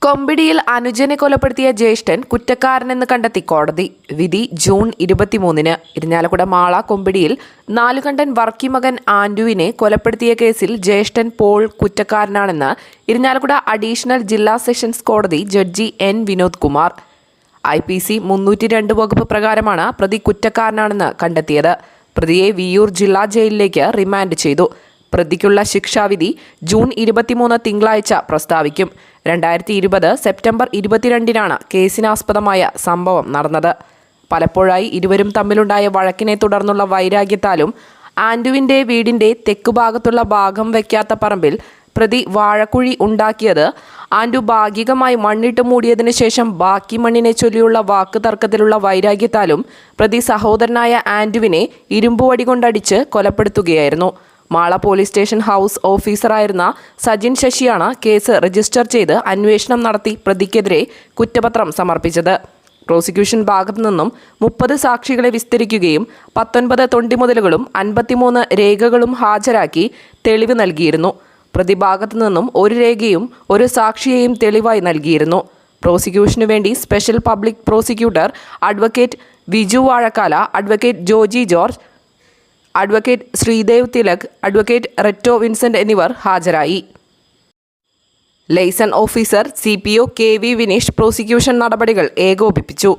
കൊമ്പിടിയിൽ അനുജനെ കൊലപ്പെടുത്തിയ ജ്യേഷ്ഠൻ കുറ്റക്കാരനെന്ന് കണ്ടെത്തി കോടതി. വിധി ജൂൺ 23-ന്. ഇരിഞ്ഞാലക്കുട മാള കൊമ്പിടിയിൽ നാലുകണ്ടൻ വർക്കി മകൻ ആൻഡുവിനെ കൊലപ്പെടുത്തിയ കേസിൽ ജ്യേഷ്ഠൻ പോൾ കുറ്റക്കാരനാണെന്ന് ഇരിഞ്ഞാലക്കുട അഡീഷണൽ ജില്ലാ സെഷൻസ് കോടതി judge N Vinod Kumar. IPC 302 വകുപ്പ് പ്രകാരമാണ് പ്രതി കുറ്റക്കാരനാണെന്ന് കണ്ടെത്തിയത്. പ്രതിയെ വിയ്യൂർ ജില്ലാ ജയിലിലേക്ക് റിമാൻഡ് ചെയ്തു. പ്രതിക്കുള്ള ശിക്ഷാവിധി ജൂൺ 23 തിങ്കളാഴ്ച പ്രസ്താവിക്കും. 2020 സെപ്റ്റംബർ 22-നാണ് കേസിനാസ്പദമായ സംഭവം നടന്നത്. പലപ്പോഴായി ഇരുവരും തമ്മിലുണ്ടായ വഴക്കിനെ തുടർന്നുള്ള വൈരാഗ്യത്താലും ആൻഡുവിൻ്റെ വീടിൻ്റെ തെക്കുഭാഗത്തുള്ള ഭാഗം വയ്ക്കാത്ത പറമ്പിൽ പ്രതി വാഴക്കുഴി ഉണ്ടാക്കിയത് ആൻഡു ഭാഗികമായി മണ്ണിട്ട് മൂടിയതിനു ശേഷം ബാക്കി മണ്ണിനെ ചൊല്ലിയുള്ള വാക്ക് തർക്കത്തിലുള്ള വൈരാഗ്യത്താലും പ്രതി സഹോദരനായ ആൻഡുവിനെ ഇരുമ്പുവടി കൊണ്ടടിച്ച് കൊലപ്പെടുത്തുകയായിരുന്നു. മാള പോലീസ് സ്റ്റേഷൻ ഹൗസ് ഓഫീസറായിരുന്ന സജിൻ ശശിയാണ് കേസ് രജിസ്റ്റർ ചെയ്ത് അന്വേഷണം നടത്തി പ്രതിക്കെതിരെ കുറ്റപത്രം സമർപ്പിച്ചത്. പ്രോസിക്യൂഷൻ ഭാഗത്തു നിന്നും 30 സാക്ഷികളെ വിസ്തരിക്കുകയും 19 തൊണ്ടിമുതലുകളും 53 രേഖകളും ഹാജരാക്കി തെളിവ് നൽകിയിരുന്നു. പ്രതിഭാഗത്തു നിന്നും ഒരു രേഖയും ഒരു സാക്ഷിയെയും തെളിവായി നൽകിയിരുന്നു. പ്രോസിക്യൂഷനു വേണ്ടി special public prosecutor advocate Viju Vazhakkala, advocate Joji George, advocate Sreedev Thilak, advocate Retto Vincent എന്നിവർ ഹാജരായി. Liaison officer CPO KV Vineesh prosecution നടപടികൾ ഏകോപിപ്പിച്ചു.